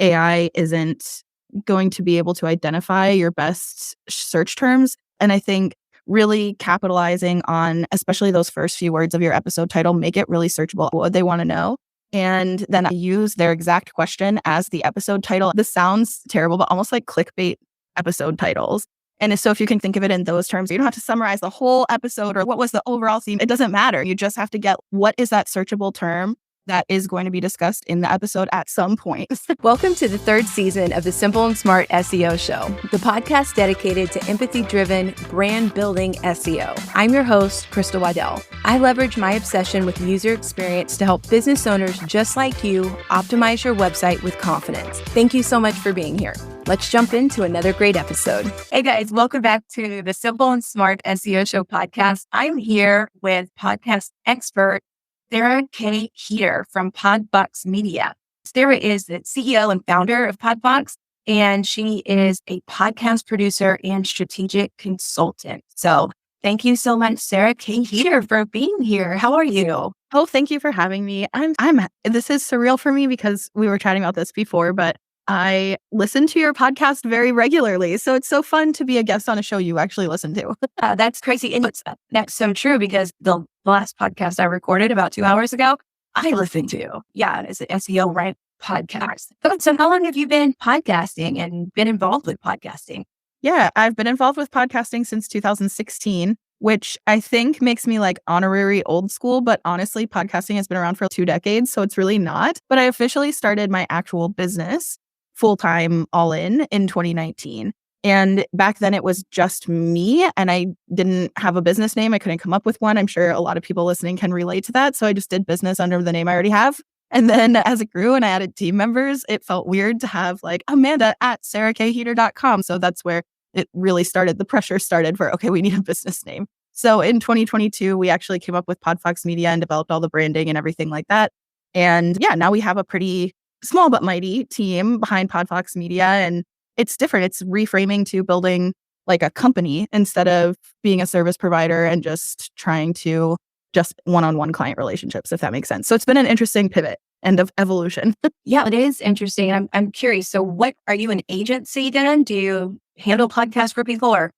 AI isn't going to be able to identify your best search terms. And I think really capitalizing on, especially those first few words of your episode title, make it really searchable, what they want to know. And then I use their exact question as the episode title. This sounds terrible, but almost like clickbait episode titles. And so if you can think of it in those terms, you don't have to summarize the whole episode or what was the overall theme. It doesn't matter. You just have to get what is that searchable term that is going to be discussed in the episode at some point. Welcome to the third season of the Simple and Smart SEO Show, the podcast dedicated to empathy-driven, brand-building SEO. I'm your host, Crystal Waddell. I leverage my obsession with user experience to help business owners just like you optimize your website with confidence. Thank you so much for being here. Let's jump into another great episode. Hey guys, welcome back to the Simple and Smart SEO Show podcast. I'm here with podcast expert Sarah K Heeter from Podfox Media. Sarah is the CEO and founder of Podfox, and she is a podcast producer and strategic consultant. So thank you so much, Sarah K Heeter, for being here. How are you? Oh, thank you for having me. This is surreal for me because we were chatting about this before, but I listen to your podcast very regularly. So it's so fun to be a guest on a show you actually listen to. That's crazy. And that's so true because the last podcast I recorded about 2 hours ago, I listened to. Yeah, it's an SEO Rank podcast. So how long have you been podcasting and been involved with podcasting? Yeah, I've been involved with podcasting since 2016, which I think makes me like honorary old school. But honestly, podcasting has been around for 2 decades, so it's really not. But I officially started my actual business full-time all in 2019. And back then it was just me and I didn't have a business name. I couldn't come up with one. I'm sure a lot of people listening can relate to that. So I just did business under the name I already have. And then as it grew and I added team members, it felt weird to have like Amanda at sarahkheeter.com. So that's where it really started. The pressure started for, okay, we need a business name. So in 2022, we actually came up with Podfox Media and developed all the branding and everything like that. And yeah, now we have a pretty small but mighty team behind Podfox Media. And it's different. It's reframing to building like a company instead of being a service provider and just trying to just one-on-one client relationships, if that makes sense. So it's been an interesting pivot and of evolution. Yeah, it is interesting. I'm curious. So what are you, an agency then? Do you handle podcasts for people or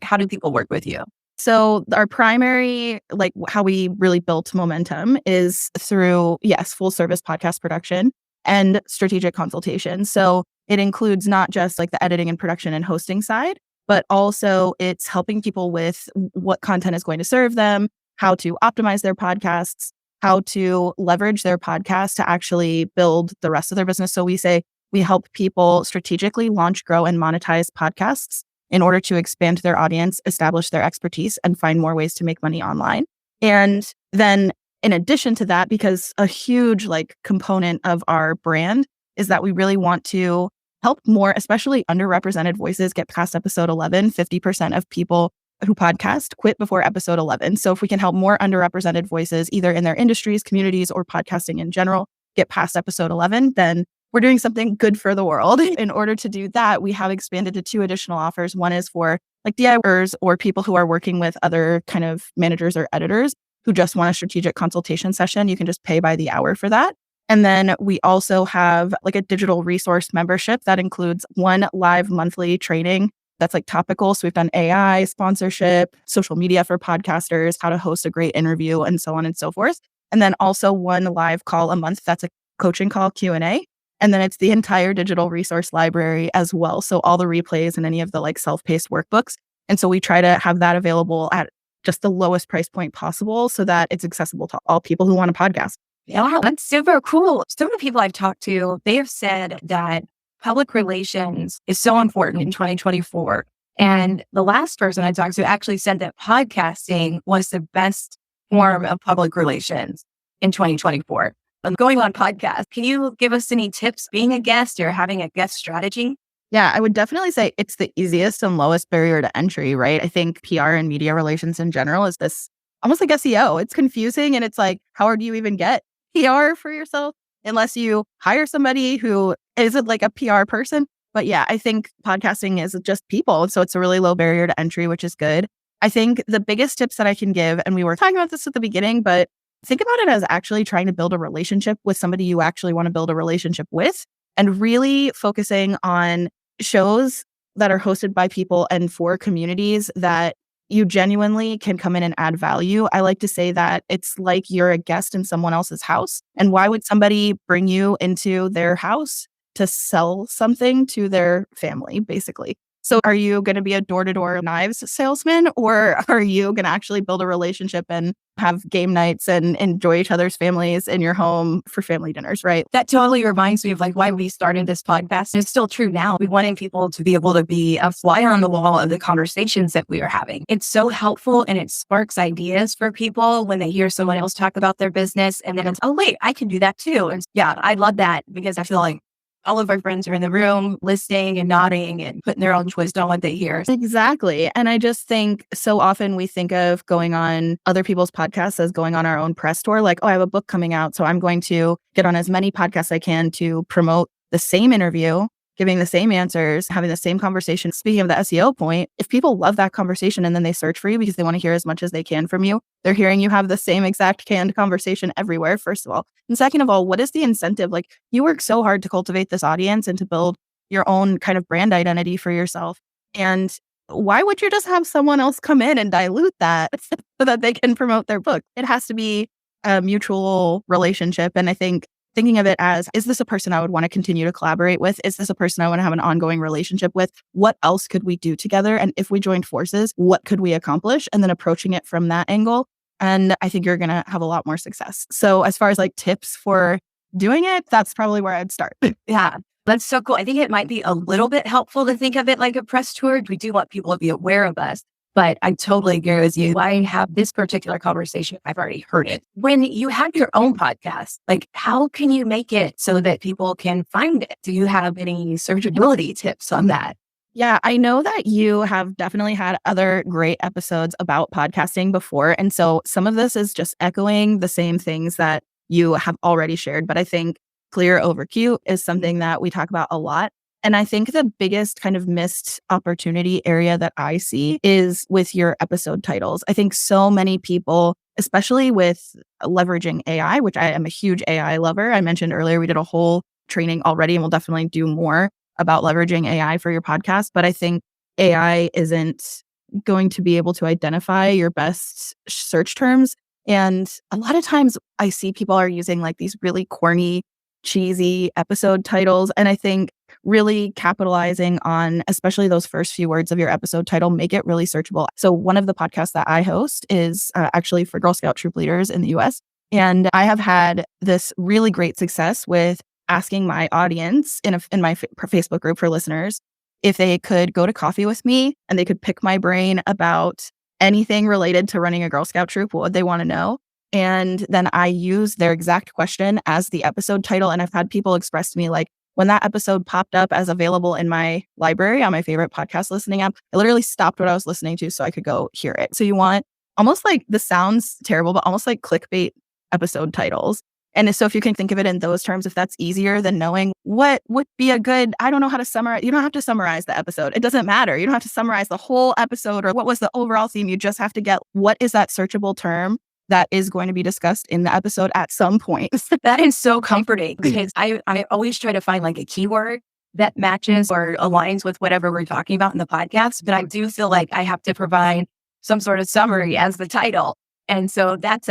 how do people work with you? So our primary, like how we really built momentum is through, yes, full service podcast production and strategic consultation. So it includes not just like the editing and production and hosting side, but also it's helping people with what content is going to serve them, how to optimize their podcasts, how to leverage their podcast to actually build the rest of their business. So we say we help people strategically launch, grow, and monetize podcasts in order to expand their audience, establish their expertise, and find more ways to make money online. And then in addition to that, because a huge like component of our brand is that we really want to help more, especially underrepresented voices get past episode 11. 50% of people who podcast quit before episode 11. So if we can help more underrepresented voices, either in their industries, communities, or podcasting in general, get past episode 11, then we're doing something good for the world. In order to do that, we have expanded to 2 additional offers. One is for like DIYers or people who are working with other kind of managers or editors who just want a strategic consultation session. You can just pay by the hour for that. And then we also have like a digital resource membership that includes 1 live monthly training that's like topical. So we've done AI, sponsorship, social media for podcasters, how to host a great interview, and so on and so forth. And then also 1 live call a month. That's a coaching call Q&A. And then it's the entire digital resource library as well. So all the replays and any of the like self-paced workbooks. And so we try to have that available at just the lowest price point possible so that it's accessible to all people who want a podcast. Yeah, that's super cool. Some of the people I've talked to, they have said that public relations is so important in 2024. And the last person I talked to actually said that podcasting was the best form of public relations in 2024. Going on podcast, can you give us any tips being a guest or having a guest strategy? Yeah, I would definitely say it's the easiest and lowest barrier to entry, right? I think PR and media relations in general is this almost like SEO. It's confusing and it's like, how do you even get PR for yourself unless you hire somebody who isn't like a PR person? But yeah, I think podcasting is just people. So it's a really low barrier to entry, which is good. I think the biggest tips that I can give, and we were talking about this at the beginning, but think about it as actually trying to build a relationship with somebody you actually want to build a relationship with. and really focusing on shows that are hosted by people and for communities that you genuinely can come in and add value. I like to say that it's like you're a guest in someone else's house. And why would somebody bring you into their house to sell something to their family, basically? So are you going to be a door-to-door knives salesman, or are you going to actually build a relationship and have game nights and enjoy each other's families in your home for family dinners, right? That totally reminds me of like why we started this podcast. It's still true now. We wanted people to be able to be a fly on the wall of the conversations that we are having. It's so helpful and it sparks ideas for people when they hear someone else talk about their business. And then it's, oh, wait, I can do that too. And yeah, I love that because I feel like all of our friends are in the room listening and nodding and putting their own twist on what they hear. Exactly. And I just think so often we think of going on other people's podcasts as going on our own press tour. Like, oh, I have a book coming out, so I'm going to get on as many podcasts as I can to promote the same interview, giving the same answers, having the same conversation. Speaking of the SEO point, if people love that conversation and then they search for you because they want to hear as much as they can from you, they're hearing you have the same exact canned conversation everywhere, first of all. And second of all, what is the incentive? Like, you work so hard to cultivate this audience and to build your own kind of brand identity for yourself. And why would you just have someone else come in and dilute that so that they can promote their book? It has to be a mutual relationship. And I think thinking of it as, is this a person I would want to continue to collaborate with? Is this a person I want to have an ongoing relationship with? What else could we do together? And if we joined forces, what could we accomplish? And then approaching it from that angle. And I think you're going to have a lot more success. So as far as like tips for doing it, that's probably where I'd start. Yeah. That's so cool. I think it might be a little bit helpful to think of it like a press tour. We do want people to be aware of us. But I totally agree with you. I have this particular conversation. I've already heard it. When you have your own podcast, like how can you make it so that people can find it? Do you have any searchability tips on that? Yeah, I know that you have definitely had other great episodes about podcasting before. And so some of this is just echoing the same things that you have already shared. But I think clear over cute is something that we talk about a lot. And I think the biggest kind of missed opportunity area that I see is with your episode titles. I think so many people, especially with leveraging AI, which I am a huge AI lover. I mentioned earlier, we did a whole training already, and we'll definitely do more about leveraging AI for your podcast. But I think AI isn't going to be able to identify your best search terms. And a lot of times I see people are using like these really corny, cheesy episode titles. And I think really capitalizing on, especially those first few words of your episode title, make it really searchable. So one of the podcasts that I host is actually for Girl Scout troop leaders in the US. And I have had this really great success with asking my audience in my Facebook group for listeners if they could go to coffee with me and they could pick my brain about anything related to running a Girl Scout troop, what would they want to know? And then I use their exact question as the episode title. And I've had people express to me like, when that episode popped up as available in my library on my favorite podcast listening app, I literally stopped what I was listening to so I could go hear it. So you want almost like, this sounds terrible, but almost like clickbait episode titles. And so if you can think of it in those terms, if that's easier than knowing what would be a good, I don't know how to summarize. You don't have to summarize the episode. It doesn't matter. You don't have to summarize the whole episode or what was the overall theme. You just have to get what is that searchable term that is going to be discussed in the episode at some point. That is so comforting because I always try to find like a keyword that matches or aligns with whatever we're talking about in the podcast. But I do feel like I have to provide some sort of summary as the title. And so that's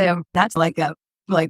like a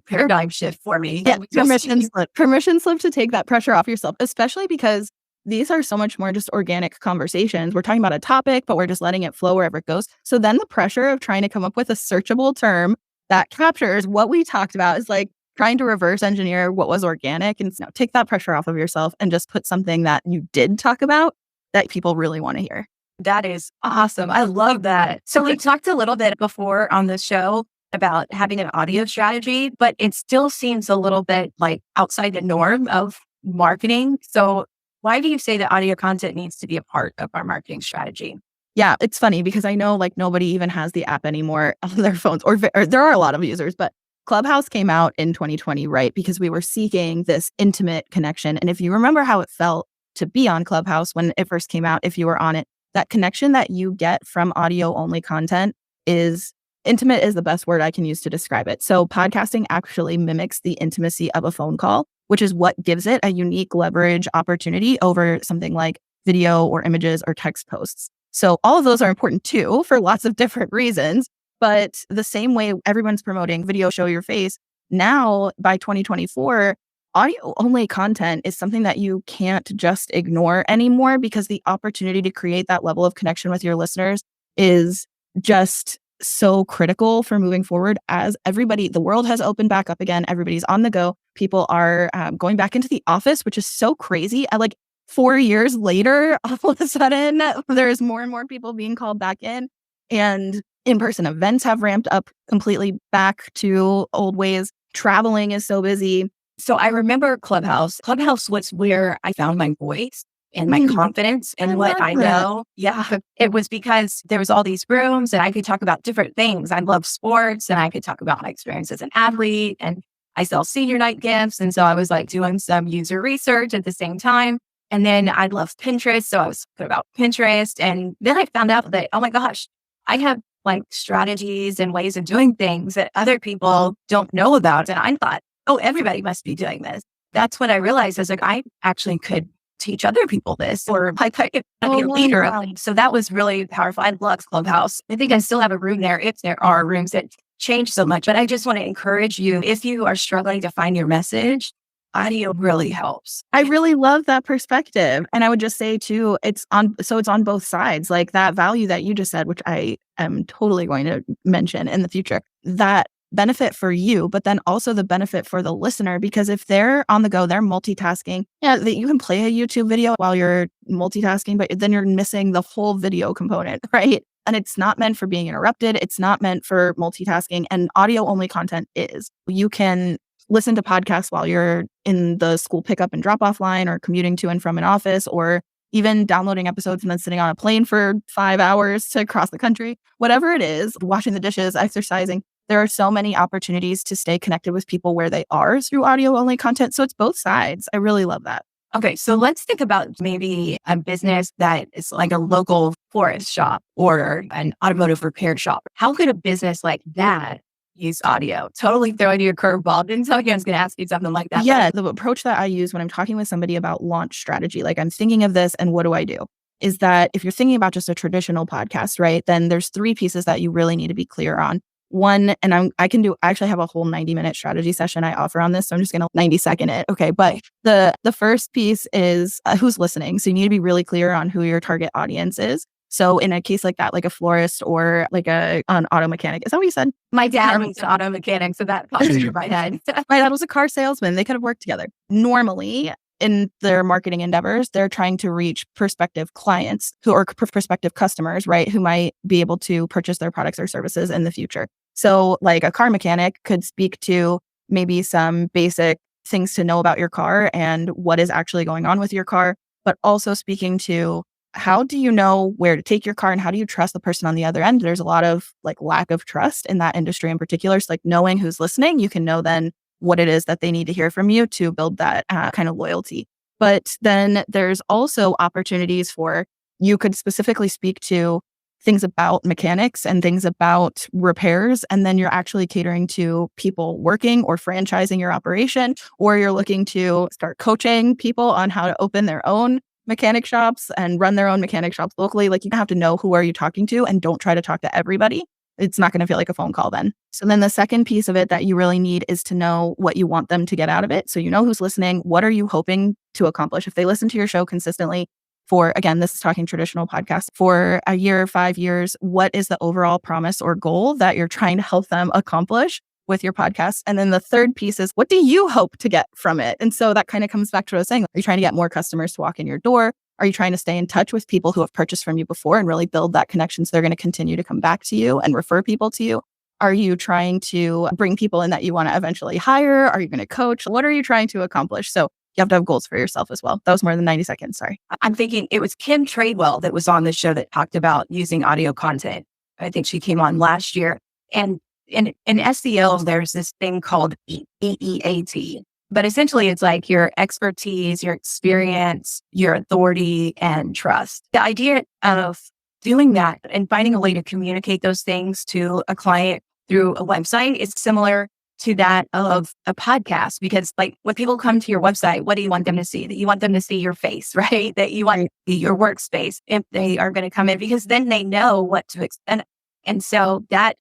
paradigm shift for me. Yeah, permission slip to take that pressure off yourself, especially because these are so much more just organic conversations. We're talking about a topic, but we're just letting it flow wherever it goes. So then the pressure of trying to come up with a searchable term that captures what we talked about is like trying to reverse engineer what was organic, and take that pressure off of yourself and just put something that you did talk about that people really want to hear. That is awesome. I love that. So we talked a little bit before on the show about having an audio strategy, but it still seems a little bit like outside the norm of marketing. So why do you say that audio content needs to be a part of our marketing strategy? Yeah, it's funny because I know like nobody even has the app anymore on their phones, or there are a lot of users, but Clubhouse came out in 2020, right? Because we were seeking this intimate connection. And if you remember how it felt to be on Clubhouse when it first came out, if you were on it, that connection that you get from audio only content is intimate, is the best word I can use to describe it. So podcasting actually mimics the intimacy of a phone call, which is what gives it a unique leverage opportunity over something like video or images or text posts. So all of those are important too for lots of different reasons. But the same way everyone's promoting video show your face, now by 2024, audio only content is something that you can't just ignore anymore, because the opportunity to create that level of connection with your listeners is just so critical for moving forward. As the world has opened back up again, everybody's on the go. People are going back into the office, which is so crazy. 4 years later, all of a sudden, there's more and more people being called back in, and in-person events have ramped up completely back to old ways. Traveling is so busy. So I remember Clubhouse. Clubhouse was where I found my voice and my confidence and what I know. Yeah. It was because there was all these rooms and I could talk about different things. I love sports and I could talk about my experience as an athlete, and I sell senior night gifts. And so I was doing some user research at the same time. And then I love Pinterest. So I was talking about Pinterest. And then I found out that, oh my gosh, I have strategies and ways of doing things that other people don't know about. And I thought, oh, everybody must be doing this. That's when I realized I actually could teach other people this, or I could be a leader of it. So that was really powerful. I love Clubhouse. I think I still have a room there if there are rooms that change so much. But I just want to encourage you, if you are struggling to find your message, audio really helps. I really love that perspective. And I would just say too, it's on both sides, that value that you just said, which I am totally going to mention in the future, that benefit for you, but then also the benefit for the listener, because if they're on the go, they're multitasking. Yeah, you can play a YouTube video while you're multitasking, but then you're missing the whole video component, right? And it's not meant for being interrupted. It's not meant for multitasking, and audio only content is. You can listen to podcasts while you're in the school pickup and drop off line, or commuting to and from an office, or even downloading episodes and then sitting on a plane for 5 hours to cross the country, whatever it is, washing the dishes, exercising. There are so many opportunities to stay connected with people where they are through audio only content. So it's both sides. I really love that. Okay, so let's think about maybe a business that is like a local florist shop or an automotive repair shop. How could a business like that use audio? Totally throwing you a curveball. Didn't tell you I was going to ask you something like that. Yeah, the approach that I use when I'm talking with somebody about launch strategy, I'm thinking of this and what do I do, is that if you're thinking about just a traditional podcast, right, then there's 3 pieces that you really need to be clear on. One, and I actually have a whole 90-minute strategy session I offer on this, so I'm just going to 90-second it. Okay, but the first piece is who's listening. So you need to be really clear on who your target audience is. So in a case like that, like a florist or an auto mechanic, is that what you said? My dad was an auto mechanic, so that popped into my head. My dad was a car salesman. They could have worked together. Normally, in their marketing endeavors, they're trying to reach prospective clients or prospective customers, right, who might be able to purchase their products or services in the future. So a car mechanic could speak to maybe some basic things to know about your car and what is actually going on with your car, but also speaking to how do you know where to take your car and how do you trust the person on the other end? There's a lot of lack of trust in that industry in particular. So knowing who's listening, you can know then what it is that they need to hear from you to build that kind of loyalty. But then there's also opportunities for, you could specifically speak to things about mechanics and things about repairs. And then you're actually catering to people working or franchising your operation, or you're looking to start coaching people on how to open their own mechanic shops and run their own mechanic shops locally. You have to know who are you talking to, and don't try to talk to everybody. It's not going to feel like a phone call then. So then the second piece of it that you really need is to know what you want them to get out of it. So you know who's listening. What are you hoping to accomplish? If they listen to your show consistently for, again, this is talking traditional podcasts, for a year, 5 years, what is the overall promise or goal that you're trying to help them accomplish with your podcast? And then the third piece is, what do you hope to get from it? And so that kind of comes back to what I was saying. Are you trying to get more customers to walk in your door? Are you trying to stay in touch with people who have purchased from you before and really build that connection so they're going to continue to come back to you and refer people to you? Are you trying to bring people in that you want to eventually hire? Are you going to coach? What are you trying to accomplish? So you have to have goals for yourself as well. That was more than 90 seconds. Sorry. I'm thinking it was Kim Tradewell that was on the show that talked about using audio content. I think she came on last year. And in SEO, there's this thing called EEAT. But essentially, it's your expertise, your experience, your authority, and trust. The idea of doing that and finding a way to communicate those things to a client through a website is similar to that of a podcast, because like when people come to your website, what do you want them to see? That you want them to see your face, right? That you want your workspace if they are going to come in, because then they know what to expect. And so that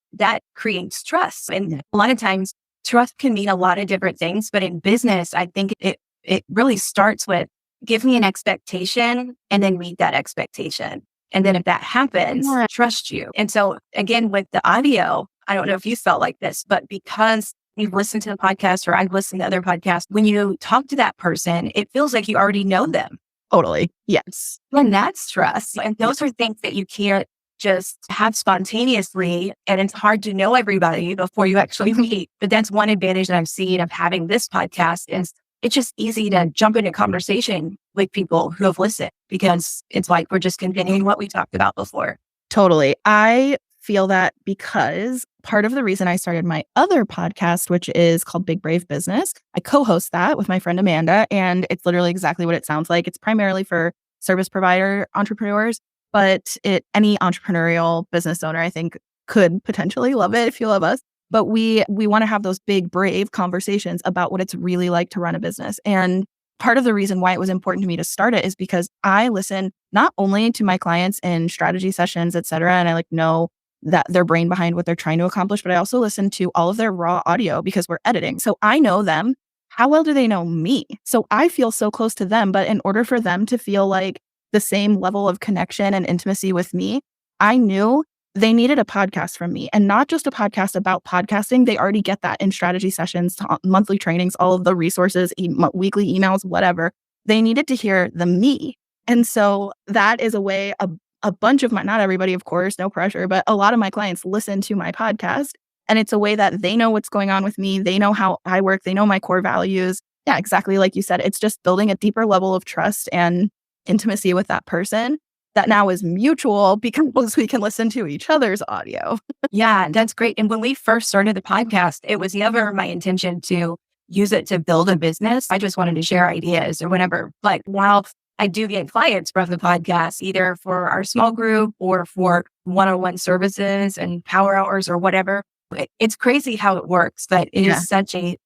creates trust. And a lot of times trust can mean a lot of different things, but in business, I think it really starts with give me an expectation and then meet that expectation. And then if that happens, trust you. And so again, with the audio, I don't know if you felt like this, but because you've listened to the podcast or I've listened to other podcasts, when you talk to that person, it feels like you already know them. Totally. Yes. And that's trust. And those are things that you can't just have spontaneously. And it's hard to know everybody before you actually meet. But that's one advantage that I've seen of having this podcast is it's just easy to jump into conversation with people who have listened, because it's like we're just continuing what we talked about before. Totally. I feel that because part of the reason I started my other podcast, which is called Big Brave Business, I co-host that with my friend Amanda, and it's literally exactly what it sounds like. It's primarily for service provider entrepreneurs, but any entrepreneurial business owner, I think, could potentially love it if you love us. But we want to have those big, brave conversations about what it's really like to run a business. And part of the reason why it was important to me to start it is because I listen not only to my clients in strategy sessions, et cetera, and I like know that their brain behind what they're trying to accomplish, but I also listen to all of their raw audio because we're editing. So I know them. How well do they know me? So I feel so close to them, but in order for them to feel like the same level of connection and intimacy with me, I knew they needed a podcast from me, and not just a podcast about podcasting. They already get that in strategy sessions, monthly trainings, all of the resources, weekly emails, whatever. They needed to hear the me. And so that is a way a bunch of not everybody, of course, no pressure, but a lot of my clients listen to my podcast. And it's a way that they know what's going on with me. They know how I work. They know my core values. Yeah, exactly like you said. It's just building a deeper level of trust and intimacy with that person that now is mutual because we can listen to each other's audio. Yeah, that's great. And when we first started the podcast, it was never my intention to use it to build a business. I just wanted to share ideas or whatever. But now I do get clients from the podcast, either for our small group or for one-on-one services and power hours or whatever. It's crazy how it works, but it is such an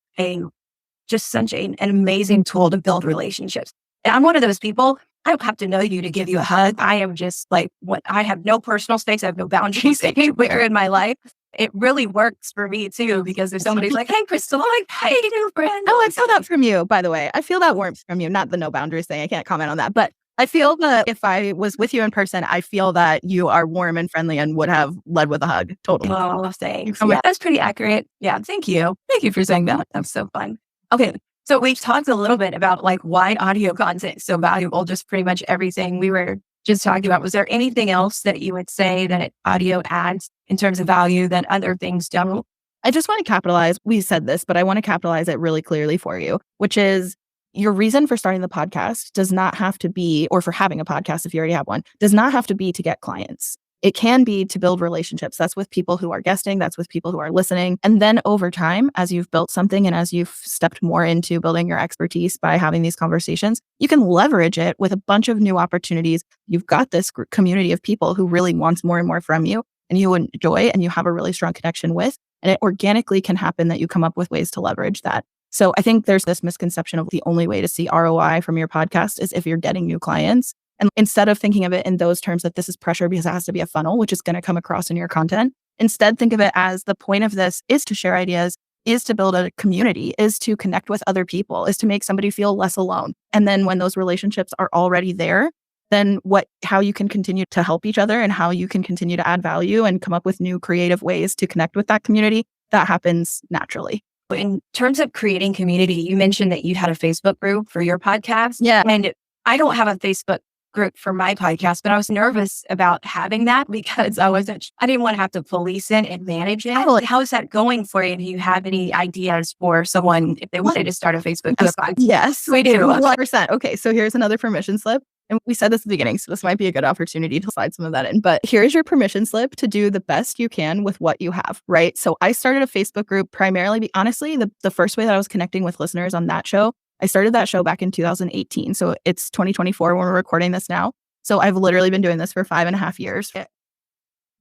amazing tool to build relationships. And I'm one of those people. I don't have to know you to give you a hug. I am just like, I have no personal space. I have no boundaries anywhere in my life. It really works for me too, because if somebody's like, hey, Crystal, I'm like, hey, new friend. Oh, I feel that from you, by the way. I feel that warmth from you, not the no boundaries thing. I can't comment on that. But I feel that if I was with you in person, I feel that you are warm and friendly and would have led with a hug. Totally. Oh, thanks. Yeah, that's pretty accurate. Yeah, thank you. Thank you for saying that. That's so fun. Okay. So we've talked a little bit about like why audio content is so valuable, just pretty much everything we were just talking about. Was there anything else that you would say that audio adds in terms of value that other things don't? I just want to capitalize. We said this, but I want to capitalize it really clearly for you, which is your reason for starting the podcast does not have to be, or for having a podcast if you already have one, does not have to be to get clients. It can be to build relationships. That's with people who are guesting. That's with people who are listening. And then over time, as you've built something and as you've stepped more into building your expertise by having these conversations, you can leverage it with a bunch of new opportunities. You've got this community of people who really wants more and more from you, and you enjoy and you have a really strong connection with. And it organically can happen that you come up with ways to leverage that. So I think there's this misconception of the only way to see ROI from your podcast is if you're getting new clients. And instead of thinking of it in those terms that this is pressure because it has to be a funnel, which is going to come across in your content, instead think of it as the point of this is to share ideas, is to build a community, is to connect with other people, is to make somebody feel less alone. And then when those relationships are already there, then how you can continue to help each other and how you can continue to add value and come up with new creative ways to connect with that community, that happens naturally. In terms of creating community, you mentioned that you had a Facebook group for your podcast. Yeah. And I don't have a Facebook group for my podcast, but I was nervous about having that because I didn't want to have to police it and manage it. How is that going for you? Do you have any ideas for someone if they wanted to start a Facebook group? Yes, we do. 100%. Okay, so here's another permission slip. And we said this at the beginning, so this might be a good opportunity to slide some of that in. But here's your permission slip to do the best you can with what you have, right? So I started a Facebook group primarily, honestly, the first way that I was connecting with listeners on that show, I started that show back in 2018. So it's 2024 when we're recording this now. So I've literally been doing this for 5.5 years.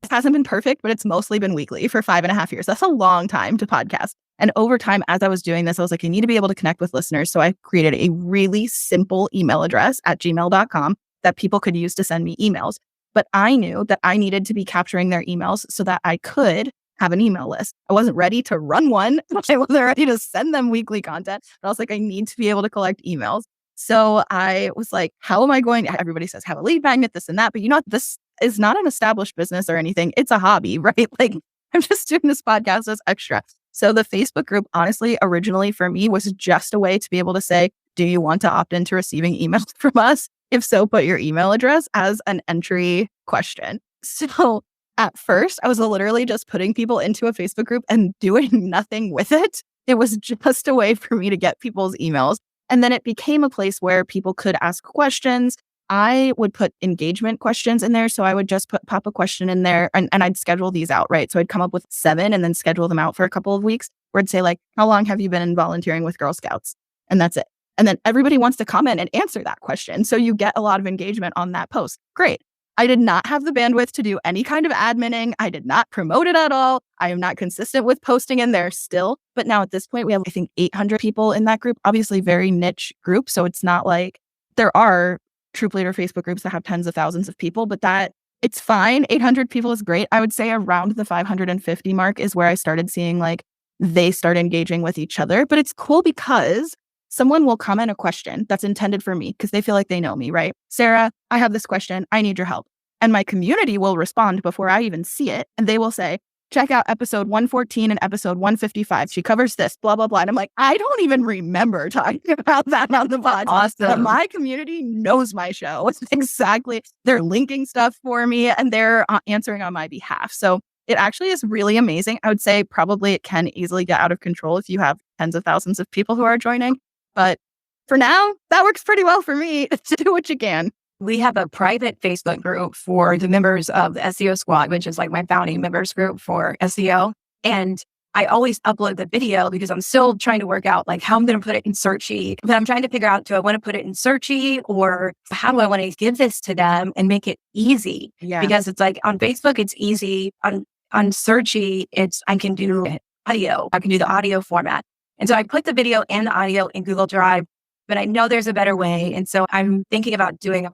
It hasn't been perfect, but it's mostly been weekly for 5.5 years. That's a long time to podcast. And over time, as I was doing this, I was like, I need to be able to connect with listeners. So I created a really simple email address at gmail.com that people could use to send me emails. But I knew that I needed to be capturing their emails so that I could have an email list. I wasn't ready to run one. I wasn't ready to send them weekly content. But I was like, I need to be able to collect emails. So I was like, how am I going? Everybody says have a lead magnet, this and that. But you know what? This is not an established business or anything. It's a hobby, right? Like I'm just doing this podcast as extra. So the Facebook group, honestly, originally for me was just a way to be able to say, do you want to opt into receiving emails from us? If so, put your email address as an entry question. So at first, I was literally just putting people into a Facebook group and doing nothing with it. It was just a way for me to get people's emails. And then it became a place where people could ask questions. I would put engagement questions in there. So I would just pop a question in there and I'd schedule these out, right? So I'd come up with 7 and then schedule them out for a couple of weeks where I'd say like, how long have you been volunteering with Girl Scouts? And that's it. And then everybody wants to comment and answer that question. So you get a lot of engagement on that post. Great. I did not have the bandwidth to do any kind of adminning. I did not promote it at all. I am not consistent with posting in there still. But now at this point, we have, I think, 800 people in that group, obviously very niche group. So it's not like there are Troop Leader Facebook groups that have tens of thousands of people, but that it's fine. 800 people is great. I would say around the 550 mark is where I started seeing like they start engaging with each other. But it's cool because someone will comment a question that's intended for me because they feel like they know me, right? Sarah, I have this question. I need your help. And my community will respond before I even see it. And they will say, check out episode 114 and episode 155. She covers this, blah, blah, blah. And I'm like, I don't even remember talking about that on the pod. Awesome. But my community knows my show. It's exactly. They're linking stuff for me and they're answering on my behalf. So it actually is really amazing. I would say probably it can easily get out of control if you have tens of thousands of people who are joining. But for now, that works pretty well for me to do what you can. We have a private Facebook group for the members of the SEO squad, which is like my founding members group for SEO. And I always upload the video because I'm still trying to work out like how I'm going to put it in Searchy. But I'm trying to figure out, do I want to put it in Searchy or how do I want to give this to them and make it easy? Yeah. Because it's like on Facebook, it's easy. On Searchy, I can do audio. I can do the audio format. And so I put the video and the audio in Google Drive, but I know there's a better way. And so I'm thinking about doing a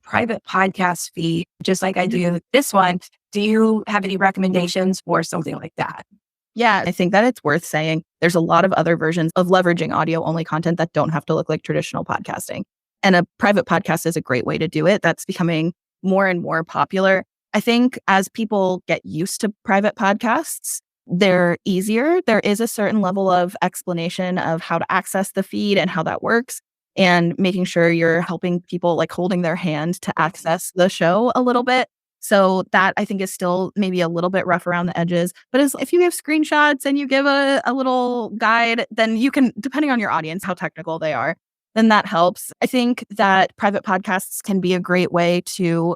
private podcast feed, just like I do this one. Do you have any recommendations for something like that? Yeah, I think that it's worth saying there's a lot of other versions of leveraging audio only content that don't have to look like traditional podcasting. And a private podcast is a great way to do it. That's becoming more and more popular. I think as people get used to private podcasts, they're easier. There is a certain level of explanation of how to access the feed and how that works, and making sure you're helping people, like holding their hand to access the show a little bit. So that I think is still maybe a little bit rough around the edges. But if you give screenshots and you give a little guide, then you can, depending on your audience, how technical they are, then that helps. I think that private podcasts can be a great way to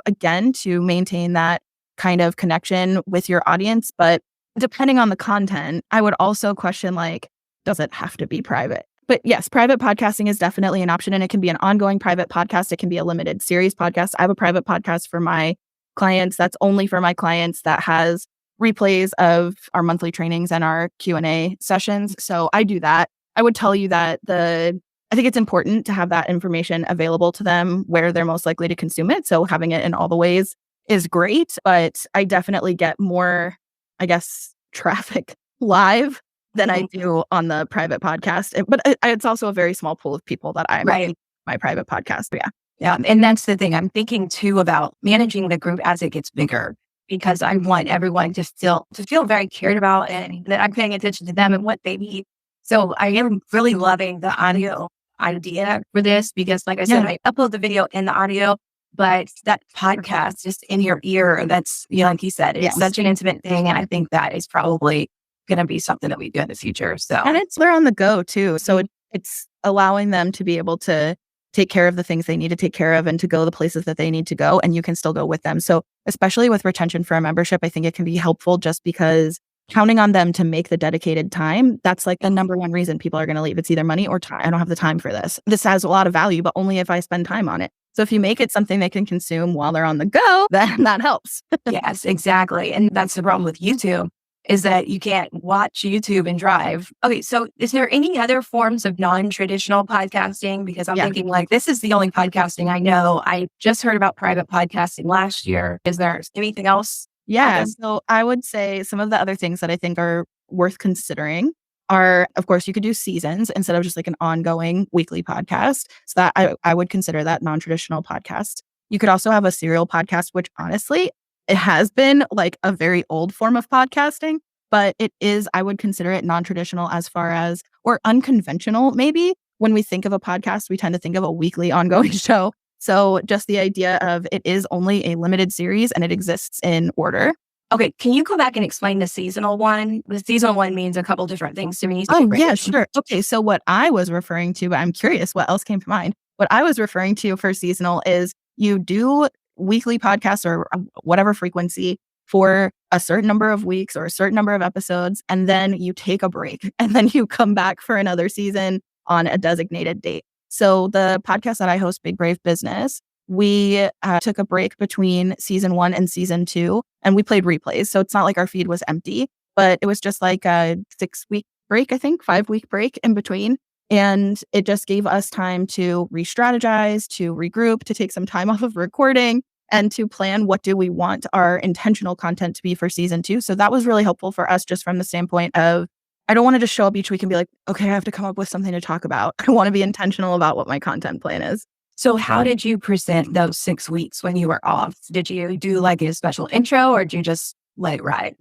maintain that kind of connection with your audience. But depending on the content, I would also question, like, does it have to be private? But yes, private podcasting is definitely an option, and it can be an ongoing private podcast. It can be a limited series podcast. I have a private podcast for my clients. That's only for my clients, that has replays of our monthly trainings and our Q&A sessions. So I do that. I would tell you that I think it's important to have that information available to them where they're most likely to consume it. So having it in all the ways is great, but I definitely get more, I guess, traffic live than I do on the private podcast. But it's also a very small pool of people that I'm in my private podcast. But yeah. And that's the thing. I'm thinking too about managing the group as it gets bigger, because I want everyone to feel very cared about and that I'm paying attention to them and what they need. So I am really loving the audio idea for this because, like I said, I upload the video and the audio, but that podcast just in your ear, that's, like you said, it's such an intimate thing. And I think that is probably going to be something that we do in the future. So, and they're on the go too. So it's allowing them to be able to take care of the things they need to take care of and to go the places that they need to go. And you can still go with them. So especially with retention for a membership, I think it can be helpful just because counting on them to make the dedicated time, that's like the number one reason people are going to leave. It's either money or time. I don't have the time for this. This has a lot of value, but only if I spend time on it. So if you make it something they can consume while they're on the go, then that helps. Yes, exactly. And that's the problem with YouTube is that you can't watch YouTube and drive. Okay, so is there any other forms of non-traditional podcasting? Because I'm thinking like, this is the only podcasting I know. I just heard about private podcasting last year. Is there anything else? Yeah. So I would say some of the other things that I think are worth considering are, of course, you could do seasons instead of just like an ongoing weekly podcast. So that I would consider that non-traditional podcast. You could also have a serial podcast, which honestly, it has been like a very old form of podcasting, but it is, I would consider it non-traditional as far as, or unconventional maybe. When we think of a podcast, we tend to think of a weekly ongoing show. So just the idea of it is only a limited series and it exists in order. Okay, can you go back and explain the seasonal one? The seasonal one means a couple different things to me. Oh, yeah, sure. Okay, so what I was referring to, but I'm curious what else came to mind. What I was referring to for seasonal is you do weekly podcasts or whatever frequency for a certain number of weeks or a certain number of episodes, and then you take a break and then you come back for another season on a designated date. So the podcast that I host, Big Brave Business, we took a break between season 1 and season 2, and we played replays. So it's not like our feed was empty, but it was just like a 6-week break, I think, 5-week break in between. And it just gave us time to re-strategize, to regroup, to take some time off of recording, and to plan what do we want our intentional content to be for season 2. So that was really helpful for us just from the standpoint of, I don't want to just show up each week and be like, okay, I have to come up with something to talk about. I want to be intentional about what my content plan is. So how did you present those 6 weeks when you were off? Did you do like a special intro or did you just let it ride?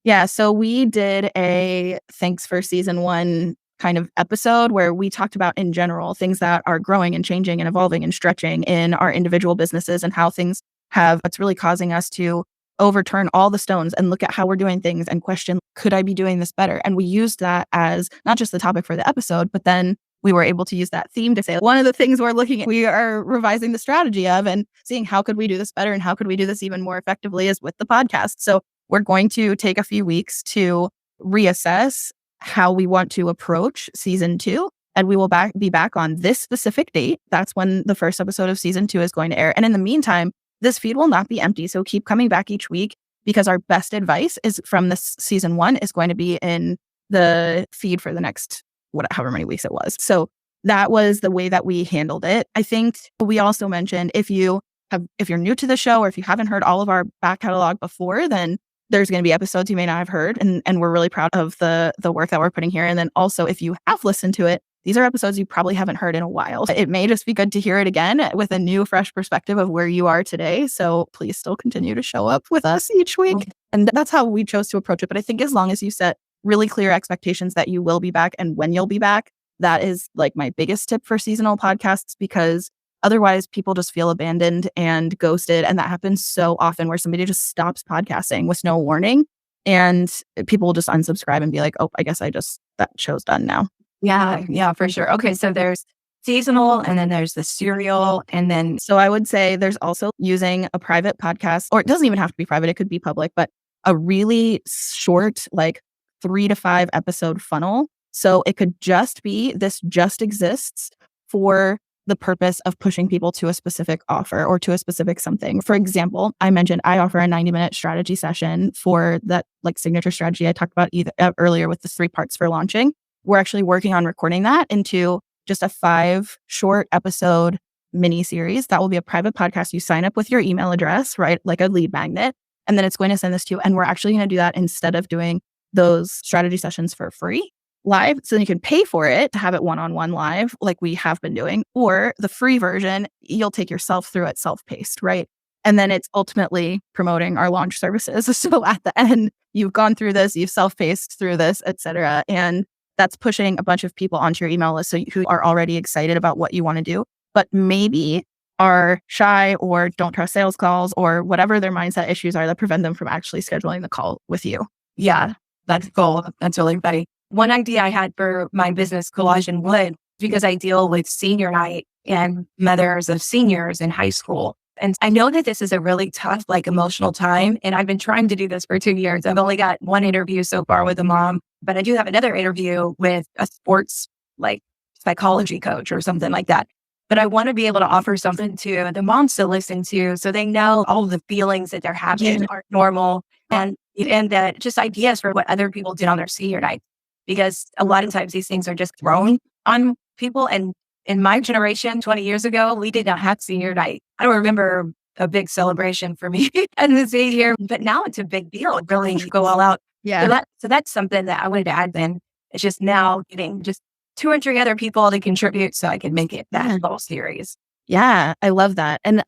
Yeah, so we did a thanks for season 1 kind of episode where we talked about in general things that are growing and changing and evolving and stretching in our individual businesses and how things have, what's really causing us to overturn all the stones and look at how we're doing things and question, could I be doing this better? And we used that as not just the topic for the episode, but then we were able to use that theme to say, one of the things we're looking at, we are revising the strategy of and seeing how could we do this better and how could we do this even more effectively is with the podcast. So we're going to take a few weeks to reassess how we want to approach season 2. And we will be back on this specific date. That's when the first episode of season 2 is going to air. And in the meantime, this feed will not be empty. So keep coming back each week because our best advice is from this season 1 is going to be in the feed for the next however many weeks it was. So that was the way that we handled it. I think we also mentioned if you're new to the show or if you haven't heard all of our back catalog before, then there's going to be episodes you may not have heard. And we're really proud of the work that we're putting here. And then also if you have listened to it, these are episodes you probably haven't heard in a while. It may just be good to hear it again with a new, fresh perspective of where you are today. So please still continue to show up with us each week. And that's how we chose to approach it. But I think as long as you set really clear expectations that you will be back and when you'll be back, that is like my biggest tip for seasonal podcasts, because otherwise people just feel abandoned and ghosted. And that happens so often where somebody just stops podcasting with no warning and people will just unsubscribe and be like, oh, I guess that show's done now. Yeah, for sure. Okay, so there's seasonal and then there's the serial and then... So I would say there's also using a private podcast, or it doesn't even have to be private, it could be public, but a really short, like 3 to 5 episode funnel. So it could just be, this just exists for the purpose of pushing people to a specific offer or to a specific something. For example, I mentioned I offer a 90-minute strategy session for that like signature strategy I talked about earlier with the 3 parts for launching. We're actually working on recording that into just a 5 short episode mini series. That will be a private podcast. You sign up with your email address, right? Like a lead magnet. And then it's going to send this to you. And we're actually going to do that instead of doing those strategy sessions for free live. So then you can pay for it to have it one-on-one live like we have been doing, or the free version, you'll take yourself through it self-paced, right? And then it's ultimately promoting our launch services. So at the end, you've gone through this, you've self-paced through this, et cetera. And that's pushing a bunch of people onto your email list who are already excited about what you want to do, but maybe are shy or don't trust sales calls or whatever their mindset issues are that prevent them from actually scheduling the call with you. Yeah, that's cool. That's really funny. One idea I had for my business, Collage and Wood, because I deal with senior night and mothers of seniors in high school. And I know that this is a really tough, like emotional time. And I've been trying to do this for 2 years. I've only got 1 interview so far with a mom, but I do have another interview with a sports like psychology coach or something like that. but I want to be able to offer something to the moms to listen to so they know all the feelings that they're having are normal and that just ideas for what other people did on their senior night. Because a lot of times these things are just thrown on people. And in my generation, 20 years ago, we did not have senior night. I don't remember a big celebration for me as a senior, but now it's a big deal. It really go all out. Yeah. So that's something that I wanted to add then. It's just now getting just 2 or 3 other people to contribute so I can make it that little series. Yeah, I love that. And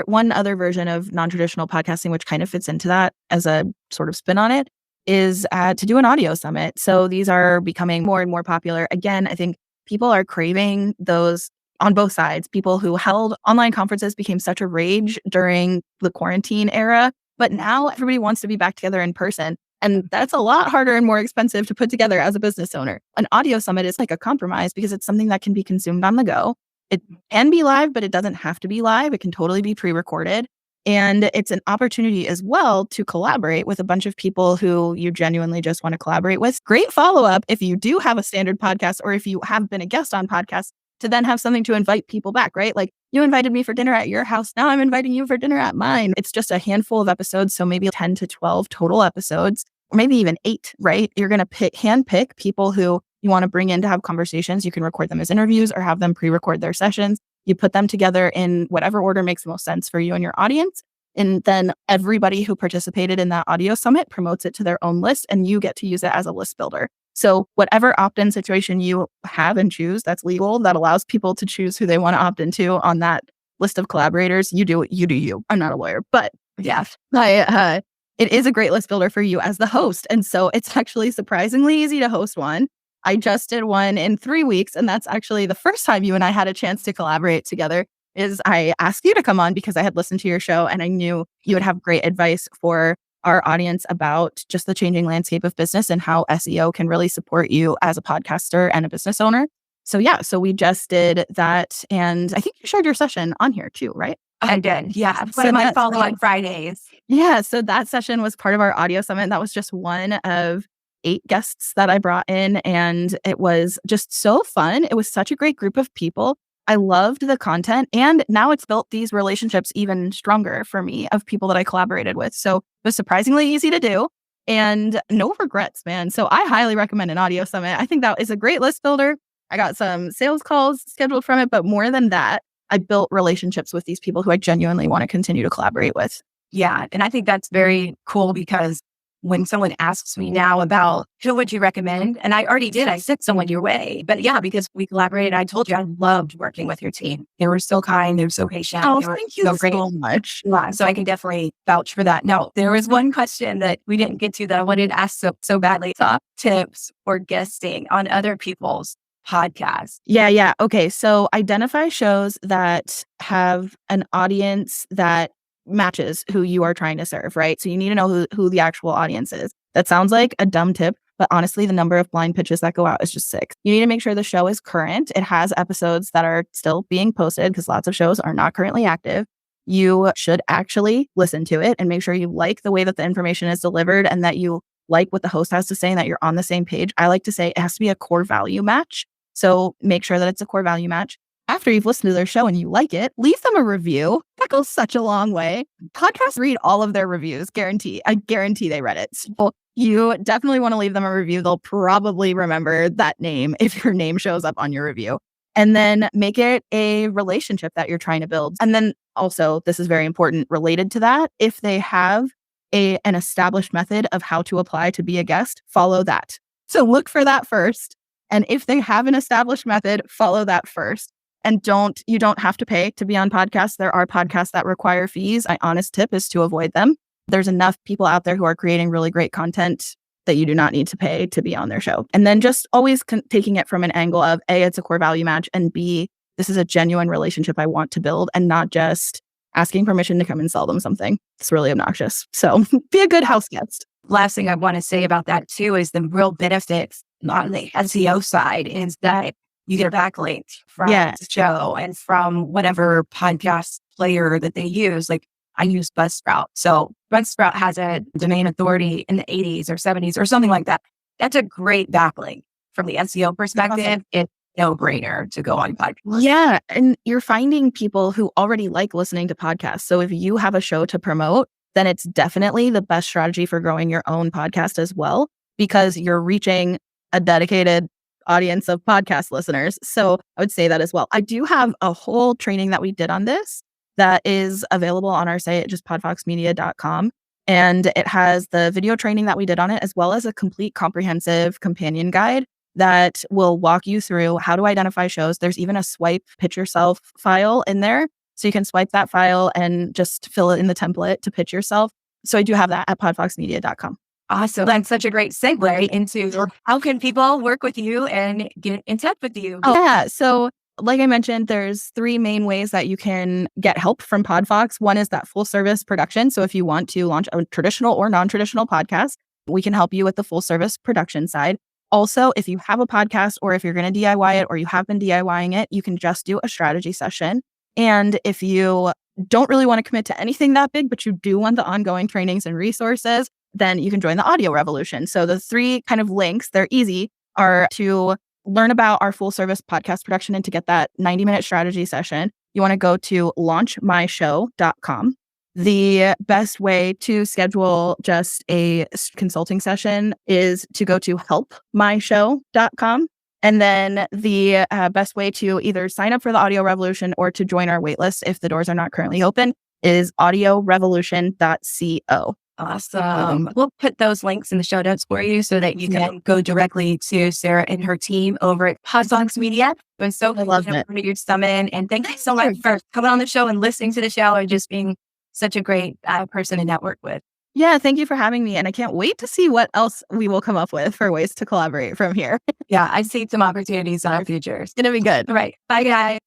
one other version of non-traditional podcasting, which kind of fits into that as a sort of spin on it, is to do an audio summit. So these are becoming more and more popular. Again, I think people are craving those on both sides. People who held online conferences became such a rage during the quarantine era, but now everybody wants to be back together in person. And that's a lot harder and more expensive to put together as a business owner. An audio summit is like a compromise because it's something that can be consumed on the go. It can be live, but it doesn't have to be live. It can totally be pre-recorded. And it's an opportunity as well to collaborate with a bunch of people who you genuinely just want to collaborate with. Great follow-up if you do have a standard podcast or if you have been a guest on podcasts to then have something to invite people back, right? Like you invited me for dinner at your house. Now I'm inviting you for dinner at mine. It's just a handful of episodes. So maybe 10 to 12 total episodes, or maybe even 8, right? You're going to handpick people who you want to bring in to have conversations. You can record them as interviews or have them pre-record their sessions. You put them together in whatever order makes the most sense for you and your audience. And then everybody who participated in that audio summit promotes it to their own list and you get to use it as a list builder. So whatever opt-in situation you have and choose that's legal, that allows people to choose who they want to opt into on that list of collaborators, you do you. I'm not a lawyer, but yeah, it is a great list builder for you as the host. And so it's actually surprisingly easy to host one. I just did one in 3 weeks, and that's actually the first time you and I had a chance to collaborate together. Is I asked you to come on because I had listened to your show and I knew you would have great advice for our audience about just the changing landscape of business and how SEO can really support you as a podcaster and a business owner. So we just did that. And I think you shared your session on here too, right? I did. Yeah. One of my follow-on Fridays. Yeah. So that session was part of our audio summit. That was just one of 8 guests that I brought in. And it was just so fun. It was such a great group of people. I loved the content. And now it's built these relationships even stronger for me of people that I collaborated with. So it was surprisingly easy to do and no regrets, man. So I highly recommend an audio summit. I think that is a great list builder. I got some sales calls scheduled from it, but more than that, I built relationships with these people who I genuinely want to continue to collaborate with. Yeah. And I think that's very cool because when someone asks me now about who would you recommend, and I already did, I sent someone your way. But yeah, because we collaborated, I told you I loved working with your team. They were so kind, they were so patient. Oh, thank you so much. Yeah, so I can definitely vouch for that. Now, there was one question that we didn't get to that I wanted to ask so badly. Top tips for guesting on other people's podcasts. Yeah. Okay. So identify shows that have an audience that matches who you are trying to serve, right? So you need to know who the actual audience is. That sounds like a dumb tip, but honestly, the number of blind pitches that go out is just 6. You need to make sure the show is current. It has episodes that are still being posted because lots of shows are not currently active. You should actually listen to it and make sure you like the way that the information is delivered and that you like what the host has to say and that you're on the same page. I like to say it has to be a core value match. So make sure that it's a core value match. After you've listened to their show and you like it, leave them a review. That goes such a long way. Podcasts read all of their reviews, guarantee. I guarantee they read it. So you definitely want to leave them a review. They'll probably remember that name if your name shows up on your review. And then make it a relationship that you're trying to build. And then also, this is very important related to that, if they have an established method of how to apply to be a guest, follow that. So look for that first. And if they have an established method, follow that first. And you don't have to pay to be on podcasts. There are podcasts that require fees. My honest tip is to avoid them. There's enough people out there who are creating really great content that you do not need to pay to be on their show. And then just always taking it from an angle of A, it's a core value match, and B, this is a genuine relationship I want to build and not just asking permission to come and sell them something. It's really obnoxious. So be a good house guest. Last thing I want to say about that too is the real benefits on the SEO side is that you get a backlink from the show and from whatever podcast player that they use. Like I use Buzzsprout. So Buzzsprout has a domain authority in the 80s or 70s or something like that. That's a great backlink from the SEO perspective. Awesome. no-brainer to go on podcasts. Yeah. And you're finding people who already like listening to podcasts. So if you have a show to promote, then it's definitely the best strategy for growing your own podcast as well, because you're reaching a dedicated audience of podcast listeners. So I would say that as well. I do have a whole training that we did on this that is available on our site, just podfoxmedia.com. And it has the video training that we did on it, as well as a complete comprehensive companion guide that will walk you through how to identify shows. There's even a swipe pitch yourself file in there. So you can swipe that file and just fill it in the template to pitch yourself. So I do have that at podfoxmedia.com. Awesome. That's such a great segue into how can people work with you and get in touch with you? Oh, yeah. So like I mentioned, there's 3 main ways that you can get help from Podfox. One is that full service production. So if you want to launch a traditional or non-traditional podcast, we can help you with the full service production side. Also, if you have a podcast or if you're going to DIY it or you have been DIYing it, you can just do a strategy session. And if you don't really want to commit to anything that big, but you do want the ongoing trainings and resources, then you can join the audio revolution. So the 3 kind of links, they're easy, are to learn about our full service podcast production and to get that 90-minute strategy session. You want to go to launchmyshow.com. The best way to schedule just a consulting session is to go to helpmyshow.com. And then the best way to either sign up for the Audio Revolution or to join our waitlist if the doors are not currently open is audiorevolution.co. Awesome. We'll put those links in the show notes for you so that you can go directly to Sarah and her team over at Podfox Media. I'm so glad your summit. And thank you so much for coming on the show and listening to the show and just being such a great person to network with. Yeah, thank you for having me. And I can't wait to see what else we will come up with for ways to collaborate from here. Yeah, I see some opportunities in our future. It's going to be good. All right. Bye, guys.